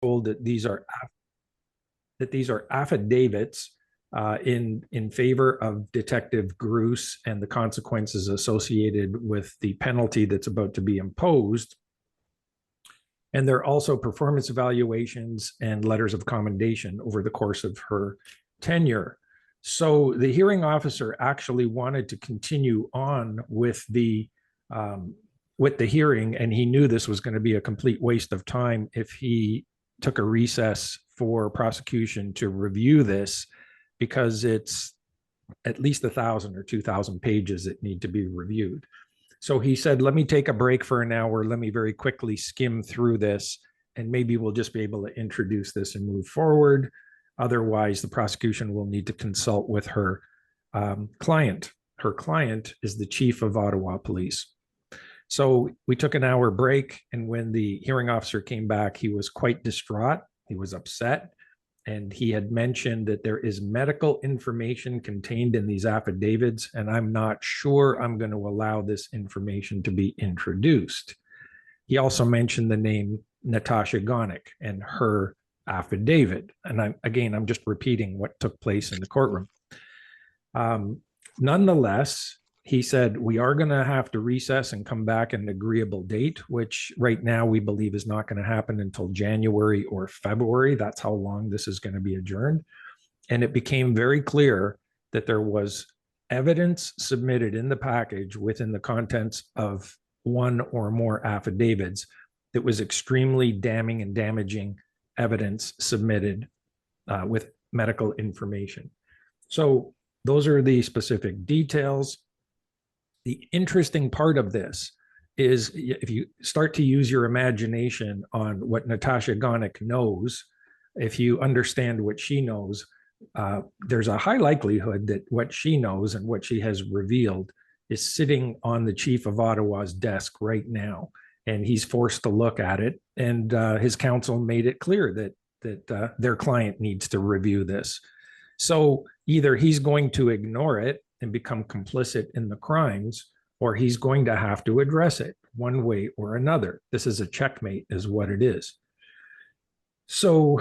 told that these are affidavits in favor of Detective Gruss and the consequences associated with the penalty that's about to be imposed. And there are also performance evaluations and letters of commendation over the course of her tenure. So the hearing officer actually wanted to continue on with the hearing, and he knew this was going to be a complete waste of time if he took a recess for prosecution to review this, because it's at least 1,000 or 2,000 pages that need to be reviewed. So he said, let me take a break for an hour. Let me very quickly skim through this, and maybe we'll just be able to introduce this and move forward. Otherwise, the prosecution will need to consult with her client. Her client is the chief of Ottawa Police. So we took an hour break, and when the hearing officer came back, he was quite distraught. He was upset, and he had mentioned that there is medical information contained in these affidavits, and I'm not sure I'm going to allow this information to be introduced. He also mentioned the name Natasha Gonick and her affidavit. And I'm just repeating what took place in the courtroom. Nonetheless, he said, we are going to have to recess and come back at an agreeable date, which right now we believe is not going to happen until January or February. That's how long this is going to be adjourned. And it became very clear that there was evidence submitted in the package within the contents of one or more affidavits that was extremely damning and damaging evidence submitted with medical information. So those are the specific details. The interesting part of this is if you start to use your imagination on what Natasha Gonick knows, if you understand what she knows, there's a high likelihood that what she knows and what she has revealed is sitting on the chief of Ottawa's desk right now, and he's forced to look at it. And his counsel made it clear that their client needs to review this. So either he's going to ignore it and become complicit in the crimes, or he's going to have to address it one way or another. This is a checkmate, is what it is. So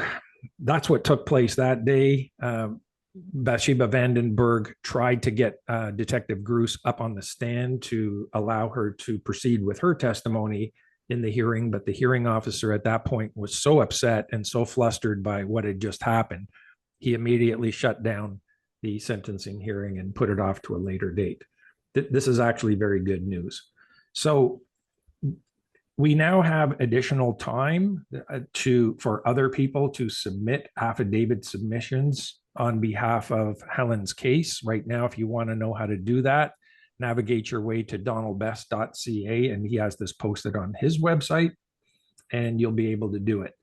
that's what took place that day. Bathsheba Vandenberg tried to get Detective Gruss up on the stand to allow her to proceed with her testimony in the hearing, but the hearing officer at that point was so upset and so flustered by what had just happened, he immediately shut down the sentencing hearing and put it off to a later date. This is actually very good news. So we now have additional time for other people to submit affidavit submissions on behalf of Helen's case. Right now, if you want to know how to do that, navigate your way to donaldbest.ca, and he has this posted on his website, and you'll be able to do it.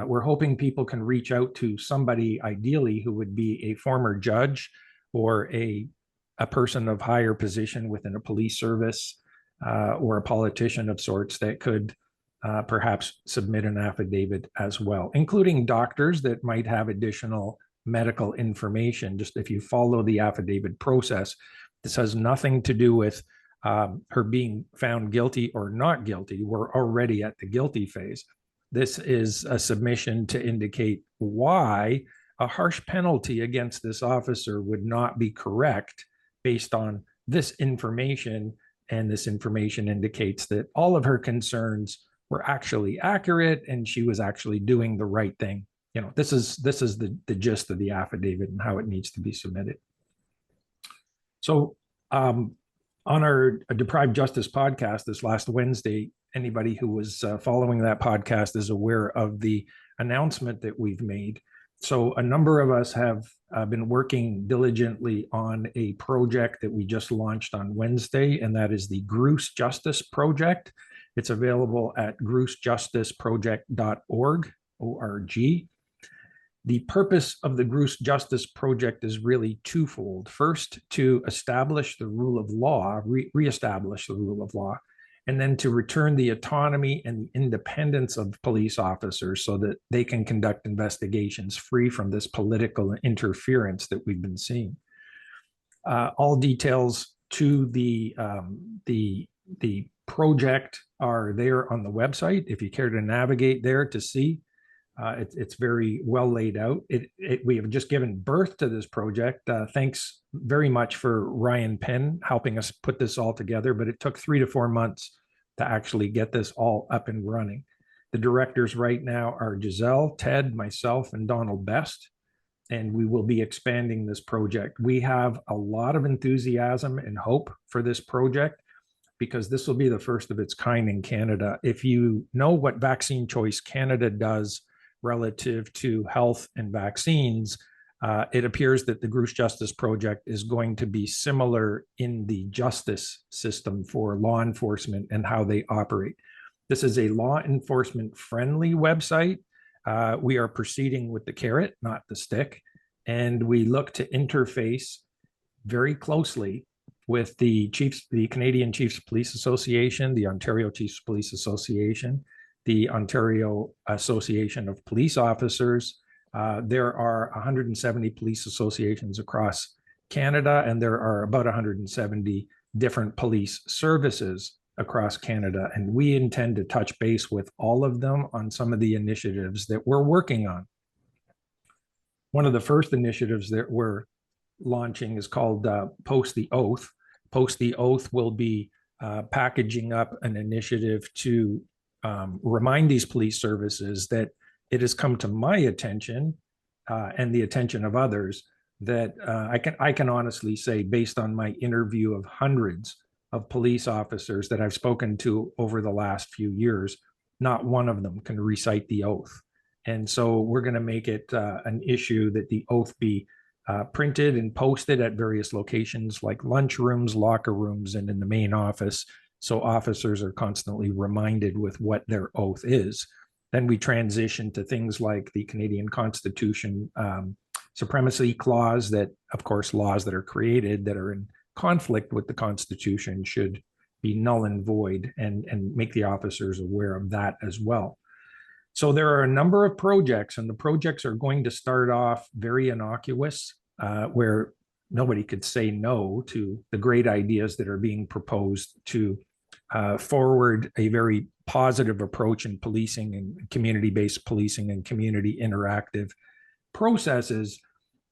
We're hoping people can reach out to somebody, ideally, who would be a former judge or a person of higher position within a police service or a politician of sorts that could perhaps submit an affidavit as well, including doctors that might have additional medical information. Just if you follow the affidavit process, this has nothing to do with her being found guilty or not guilty. We're already at the guilty phase. This is a submission to indicate why a harsh penalty against this officer would not be correct based on this information. And this information indicates that all of her concerns were actually accurate and she was actually doing the right thing. You know, this is the gist of the affidavit and how it needs to be submitted. So on our Deprived Justice podcast this last Wednesday, anybody who was following that podcast is aware of the announcement that we've made. So a number of us have been working diligently on a project that we just launched on Wednesday, and that is the Gruss Justice Project. It's available at grussjusticeproject.org, O-R-G. The purpose of the Gruss Justice Project is really twofold. First, to establish the rule of law, reestablish the rule of law, and then to return the autonomy and the independence of police officers so that they can conduct investigations free from this political interference that we've been seeing. All details to the project are there on the website if you care to navigate there to see. It's very well laid out. We have just given birth to this project. Thanks very much for Ryan Penn helping us put this all together, but it took 3 to 4 months to actually get this all up and running. The directors right now are Giselle, Ted, myself, and Donald Best, and we will be expanding this project. We have a lot of enthusiasm and hope for this project because this will be the first of its kind in Canada. If you know what Vaccine Choice Canada does relative to health and vaccines, it appears that the Grusch Justice Project is going to be similar in the justice system for law enforcement and how they operate. This is a law enforcement friendly website. We are proceeding with the carrot, not the stick, and we look to interface very closely with the Canadian Chiefs Police Association, the Ontario Chiefs Police Association, the Ontario Association of Police Officers. There are 170 police associations across Canada, and there are about 170 different police services across Canada. And we intend to touch base with all of them on some of the initiatives that we're working on. One of the first initiatives that we're launching is called Post the Oath. Post the Oath will be packaging up an initiative to remind these police services that it has come to my attention and the attention of others that I can honestly say, based on my interview of hundreds of police officers that I've spoken to over the last few years, not one of them can recite the oath. And so we're going to make it an issue that the oath be printed and posted at various locations like lunchrooms, locker rooms, and in the main office. So officers are constantly reminded with what their oath is. Then we transition to things like the Canadian Constitution supremacy clause that, of course, laws that are created that are in conflict with the Constitution should be null and void, and make the officers aware of that as well. So there are a number of projects, and the projects are going to start off very innocuous, where nobody could say no to the great ideas that are being proposed to forward a very positive approach in policing and community-based policing and community interactive processes.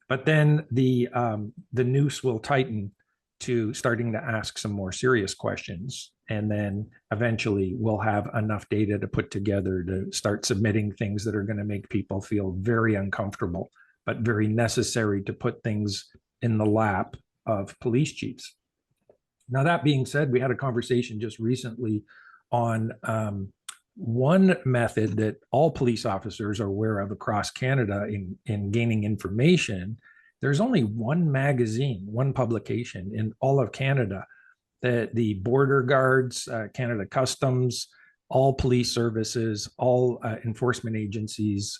But then the noose will tighten to starting to ask some more serious questions. And then eventually we'll have enough data to put together to start submitting things that are going to make people feel very uncomfortable, but very necessary to put things in the lap of police chiefs. Now, that being said, we had a conversation just recently on one method that all police officers are aware of across Canada in gaining information. There's only one magazine, one publication in all of Canada that the border guards, Canada Customs, all police services, all enforcement agencies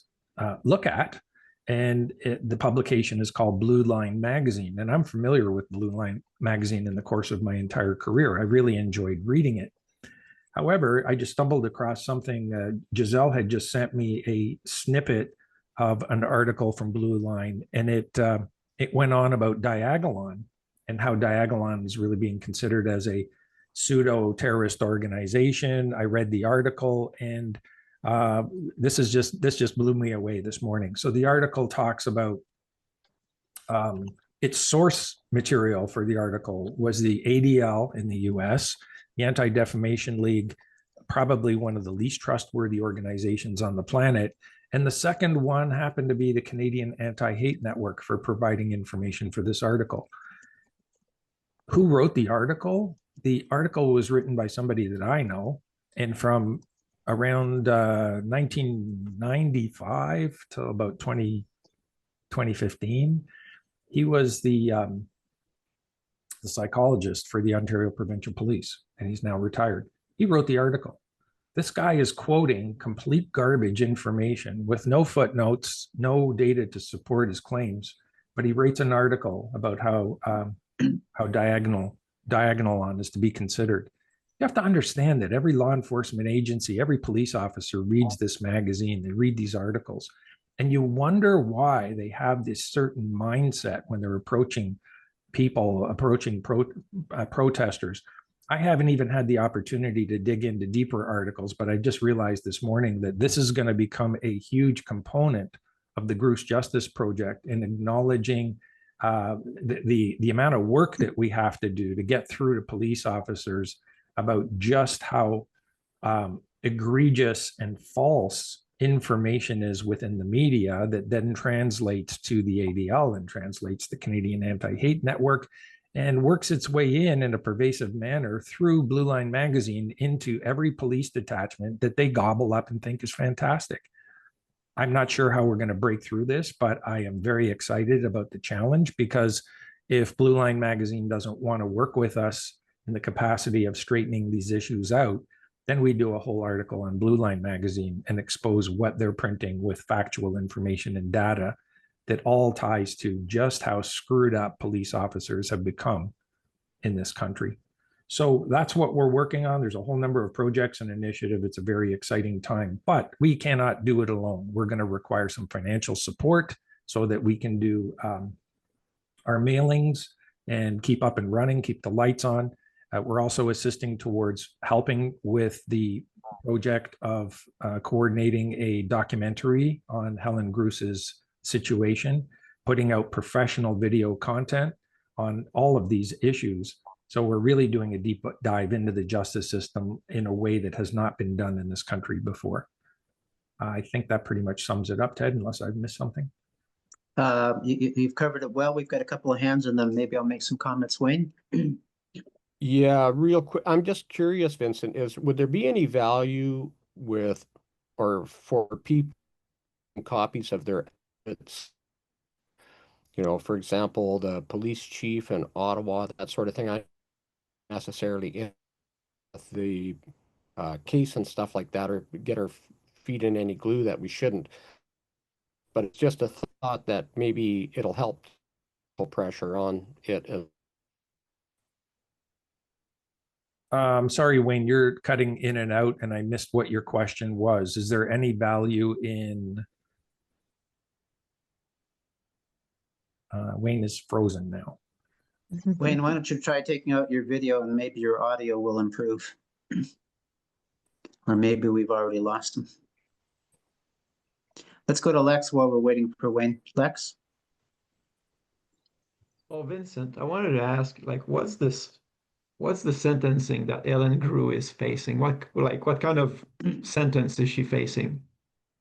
look at. And the publication is called Blue Line Magazine. And I'm familiar with Blue Line Magazine in the course of my entire career. I really enjoyed reading it. However, I just stumbled across something. Giselle had just sent me a snippet of an article from Blue Line, and it went on about Diagolon and how Diagolon is really being considered as a pseudo-terrorist organization. I read the article, and this just blew me away this morning. So the article talks about its source material for the article was the ADL in the US, the Anti-Defamation League, probably one of the least trustworthy organizations on the planet. And the second one happened to be the Canadian Anti-Hate Network for providing information for this article. Who wrote the article? The article was written by somebody that I know, and from around 1995 to about 2015, he was the psychologist for the Ontario Provincial Police, and he's now retired. He wrote the article. This guy is quoting complete garbage information with no footnotes, no data to support his claims, but he writes an article about how Diagolon is to be considered. You have to understand that every law enforcement agency, every police officer reads this magazine, they read these articles, and you wonder why they have this certain mindset when they're approaching people, protesters. I haven't even had the opportunity to dig into deeper articles, but I just realized this morning that this is going to become a huge component of the Gruce Justice Project in acknowledging the amount of work that we have to do to get through to police officers about just how egregious and false information is within the media that then translates to the ADL and translates the Canadian Anti-Hate Network and works its way in a pervasive manner through Blue Line Magazine into every police detachment that they gobble up and think is fantastic. I'm not sure how we're going to break through this, but I am very excited about the challenge, because if Blue Line Magazine doesn't want to work with us in the capacity of straightening these issues out, then we do a whole article on Blue Line Magazine and expose what they're printing with factual information and data that all ties to just how screwed up police officers have become in this country. So that's what we're working on. There's a whole number of projects and initiatives. It's a very exciting time, but we cannot do it alone. We're going to require some financial support so that we can do our mailings and keep up and running, keep the lights on. We're also assisting towards helping with the project of coordinating a documentary on Helen Gruce's situation, putting out professional video content on all of these issues. So we're really doing a deep dive into the justice system in a way that has not been done in this country before. I think that pretty much sums it up, Ted, unless I've missed something. You've covered it well. We've got a couple of hands, and then maybe I'll make some comments. Wayne? Yeah, real quick. I'm just curious, Vincent, would there be any value with or for people copies of their it's, for example, the police chief in Ottawa, that sort of thing? I necessarily in the case and stuff like that, or get our feet in any glue that we shouldn't. But it's just a thought that maybe it'll help put pressure on it. Sorry, Wayne, you're cutting in and out, and I missed what your question was. Is there any value in... Wayne is frozen now. Wayne, why don't you try taking out your video and maybe your audio will improve. Or maybe we've already lost him. Let's go to Lex while we're waiting for Wayne. Lex? Oh, Vincent, I wanted to ask, like, what's the sentencing that Helen Grue is facing? What kind of sentence is she facing?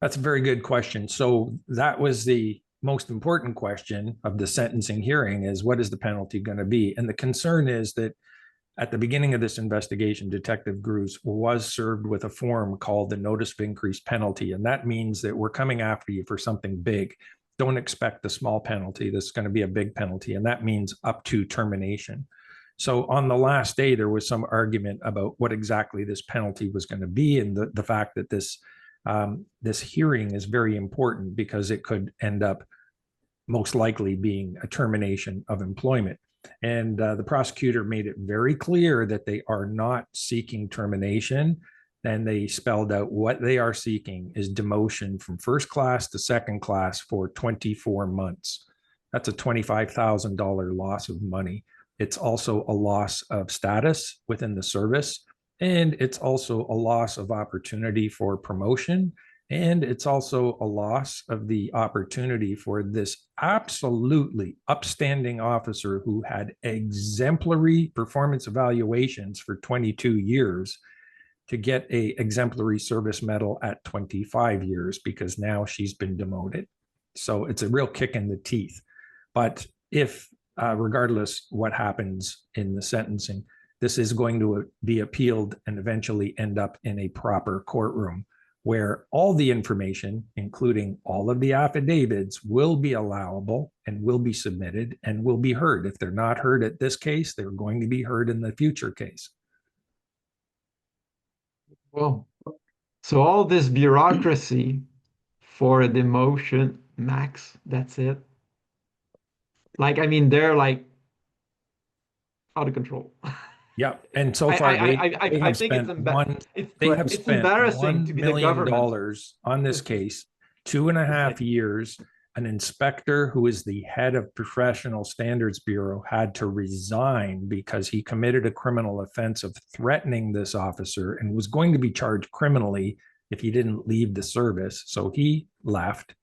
That's a very good question. So that was the most important question of the sentencing hearing, is what is the penalty going to be? And the concern is that at the beginning of this investigation, Detective Gruce was served with a form called the Notice of Increased Penalty. And that means that we're coming after you for something big. Don't expect a small penalty. This is going to be a big penalty. And that means up to termination. So on the last day, there was some argument about what exactly this penalty was going to be, and the fact that this hearing is very important because it could end up most likely being a termination of employment. And the prosecutor made it very clear that they are not seeking termination. And they spelled out what they are seeking is demotion from first class to second class for 24 months. That's a $25,000 loss of money. It's also a loss of status within the service, and it's also a loss of opportunity for promotion, and it's also a loss of the opportunity for this absolutely upstanding officer who had exemplary performance evaluations for 22 years to get an exemplary service medal at 25 years, because now she's been demoted. So it's a real kick in the teeth. But if regardless what happens in the sentencing, this is going to be appealed and eventually end up in a proper courtroom where all the information, including all of the affidavits, will be allowable and will be submitted and will be heard. If they're not heard at this case, they're going to be heard in the future case. Well, so all this bureaucracy for a demotion, max, that's it. Like, I mean, they're like out of control. Yeah, and so far I think it's embarrassing to be the government $1 million on this case, 2.5 years. An inspector who is the head of Professional Standards Bureau had to resign because he committed a criminal offense of threatening this officer and was going to be charged criminally if he didn't leave the service. So he left.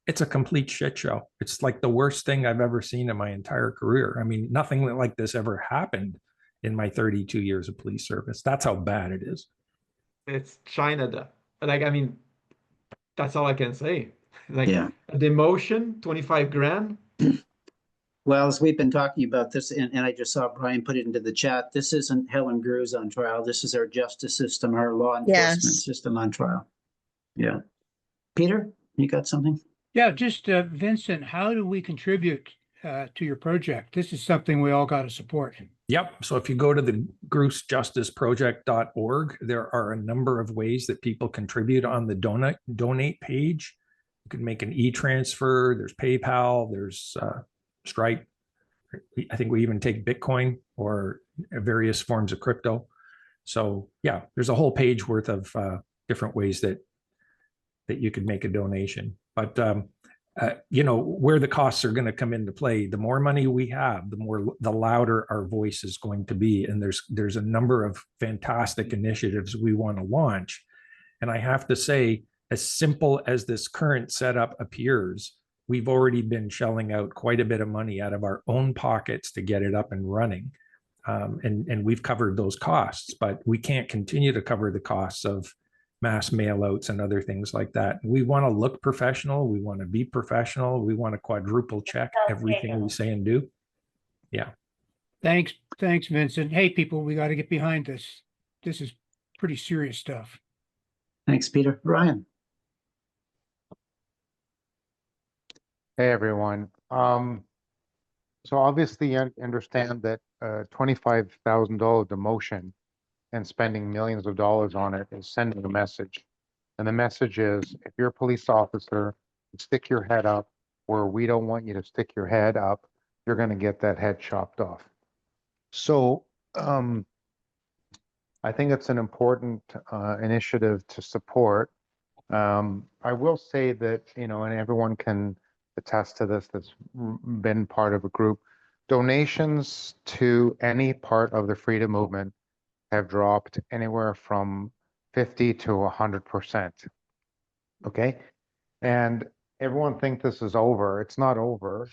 It's a complete shit show. It's like the worst thing I've ever seen in my entire career. I mean, nothing like this ever happened in my 32 years of police service. That's how bad it is. It's China. Like, I mean, that's all I can say. Like, Yeah. a demotion, 25 grand. Well, as we've been talking about this, and I just saw Brian put it into the chat, this isn't Helen Grews on trial. This is our justice system, our law enforcement Yes. system on trial. Yeah. Peter, you got something? Yeah, just Vincent, how do we contribute to your project? This is something we all got to support. Yep. So if you go to the GrooseJusticeProject.org, there are a number of ways that people contribute on the donate page. You can make an e-transfer. There's PayPal. There's Stripe. I think we even take Bitcoin or various forms of crypto. So yeah, there's a whole page worth of different ways that you could make a donation. But you know, where the costs are going to come into play, the more money we have, the louder our voice is going to be. And there's a number of fantastic initiatives we want to launch. And I have to say, as simple as this current setup appears, we've already been shelling out quite a bit of money out of our own pockets to get it up and running. And we've covered those costs, but we can't continue to cover the costs of mass mailouts and other things like that. We want to look professional. We want to be professional. We want to quadruple check everything we say and do. Yeah. Thanks, Vincent. Hey, people, we got to get behind this. This is pretty serious stuff. Thanks, Peter. Brian? Hey, everyone. So obviously you understand that $25,000 demotion and spending millions of dollars on it is sending a message. And the message is, if you're a police officer, stick your head up where we don't want you to stick your head up, you're going to get that head chopped off. So I think it's an important initiative to support. I will say that, you know, and everyone can attest to this that's been part of a group, donations to any part of the freedom movement have dropped anywhere from 50 to 100%. Okay. And everyone thinks this is over. It's not over.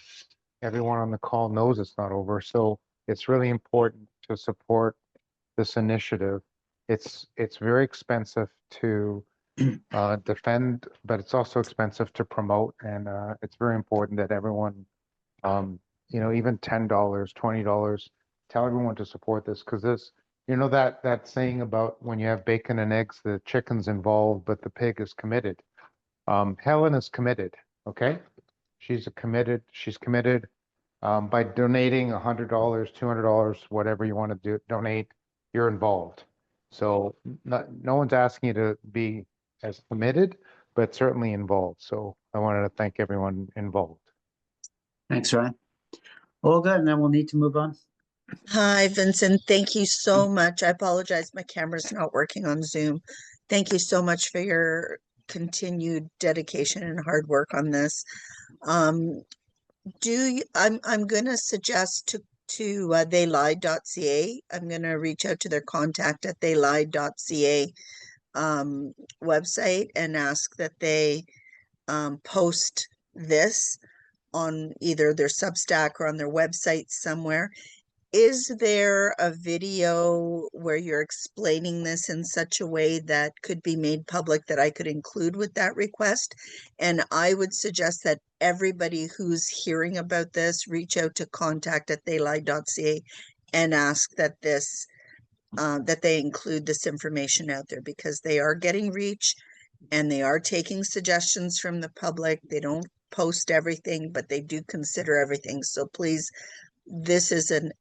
Everyone on the call knows it's not over. So it's really important to support this initiative. It's very expensive to defend, but it's also expensive to promote. And it's very important that everyone, you know, even $10, $20, tell everyone to support this, because this, you know, that saying about when you have bacon and eggs, the chicken's involved, but the pig is committed. Helen is committed. Okay. She's committed. By donating $100, $200, whatever you want to donate, you're involved. So no one's asking you to be as committed, but certainly involved. So I wanted to thank everyone involved. Thanks, Ryan. Olga, and then we'll need to move on. Hi, Vincent. Thank you so much. I apologize. My camera's not working on Zoom. Thank you so much for your continued dedication and hard work on this. I'm going to suggest to theylied.ca. I'm going to reach out to their contact at theylied.ca website and ask that they post this on either their Substack or on their website somewhere. Is there a video where you're explaining this in such a way that could be made public that I could include with that request? And I would suggest that everybody who's hearing about this reach out to contact@theylied.ca and ask that this that they include this information out there, because they are getting reach and they are taking suggestions from the public. They don't post everything, but they do consider everything. So please, this is an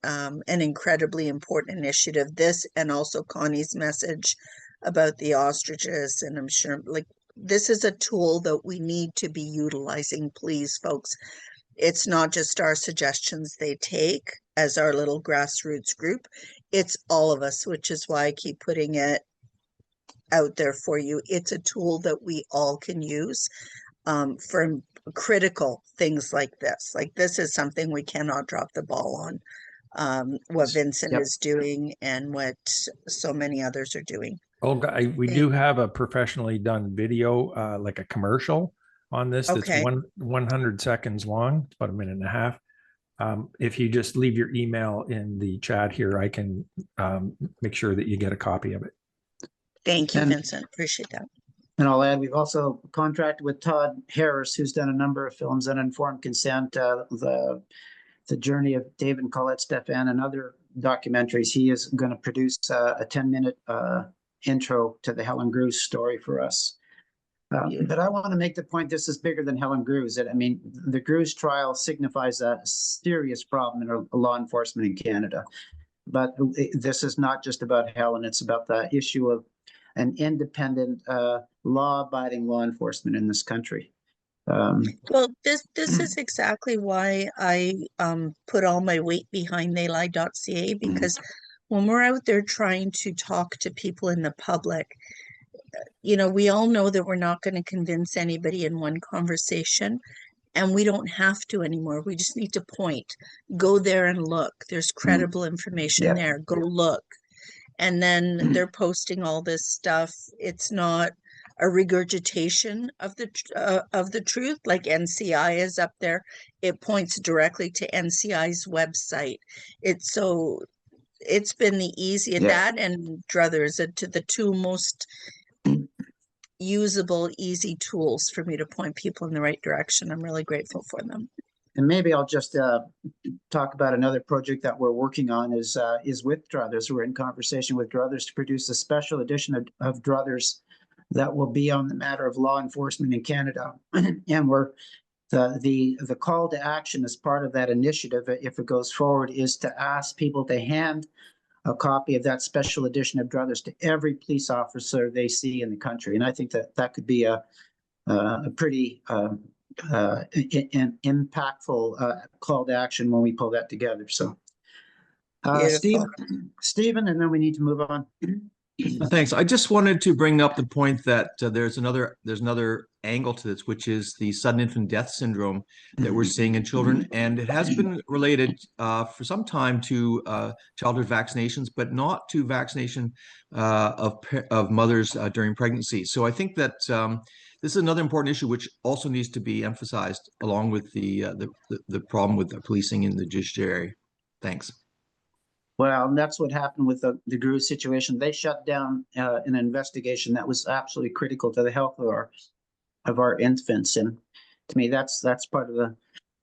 incredibly important initiative. This, and also Connie's message about the ostriches, and I'm sure, like, this is a tool that we need to be utilizing. Please, folks, it's not just our suggestions they take as our little grassroots group. It's all of us, which is why I keep putting it out there for you. It's a tool that we all can use. for critical things like this. Like this is something we cannot drop the ball on. What Vincent Yep. is doing and what so many others are doing. Olga, we Thank- do have a professionally done video, like a commercial on this. That's Okay. 100 seconds long, it's about a minute and a half. If you just leave your email in the chat here, I can make sure that you get a copy of it. Thank you, And- Vincent. Appreciate that. And I'll add, we've also contracted with Todd Harris, who's done a number of films on informed consent, the journey of David and Colette Stefan and other documentaries. He is going to produce a 10-minute intro to the Helen Grews story for us. But I want to make the point, this is bigger than Helen Grews. I mean, the Grews trial signifies a serious problem in law enforcement in Canada. But this is not just about Helen, it's about the issue of an independent, law-abiding law enforcement in this country. Well, this is exactly why I put all my weight behind theylie.ca, because when we're out there trying to talk to people in the public, you know, we all know that we're not going to convince anybody in one conversation, and we don't have to anymore. We just need to point, go there and look. There's credible information Yeah. there. Go look. And then they're posting all this stuff. It's not a regurgitation of the truth, like NCI is up there. It points directly to NCI's website. It's been the easy at Yeah. that and Druthers to the two most usable, easy tools for me to point people in the right direction. I'm really grateful for them. And maybe I'll just talk about another project that we're working on is with Druthers. We're in conversation with Druthers to produce a special edition of Druthers that will be on the matter of law enforcement in Canada. And we're the call to action as part of that initiative, if it goes forward, is to ask people to hand a copy of that special edition of Druthers to every police officer they see in the country. And I think that that could be a pretty impactful call to action when we pull that together. So, Stephen, and then we need to move on. Thanks. I just wanted to bring up the point that there's another angle to this, which is the sudden infant death syndrome that we're seeing in children, and it has been related for some time to childhood vaccinations, but not to vaccination of mothers during pregnancy. So I think that this is another important issue which also needs to be emphasized, along with the problem with the policing in the judiciary. Thanks. Well, and that's what happened with the Grews situation. They shut down an investigation that was absolutely critical to the health of our infants. And to me, that's part of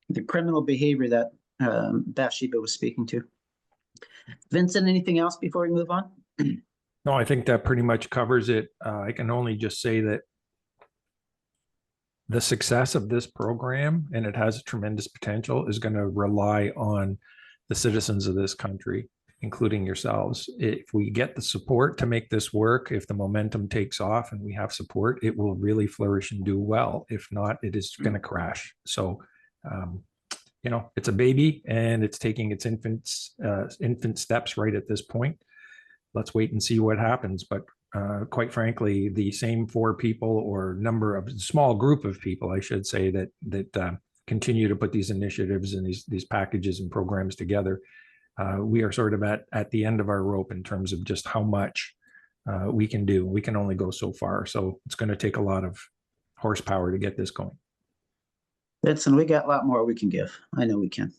the criminal behavior that Bathsheba was speaking to. Vincent, anything else before we move on? No, I think that pretty much covers it. I can only just say that the success of this program, and it has tremendous potential, is going to rely on the citizens of this country, including yourselves. If we get the support to make this work, if the momentum takes off and we have support, it will really flourish and do well. If not, it is going to crash. So, you know, it's a baby and it's taking its infant steps right at this point. Let's wait and see what happens. But quite frankly, the same four people or small group of people, I should say, that continue to put these initiatives and these packages and programs together, we are sort of at the end of our rope in terms of just how much we can do. We can only go so far. So it's going to take a lot of horsepower to get this going. Vincent, we got a lot more we can give. I know we can.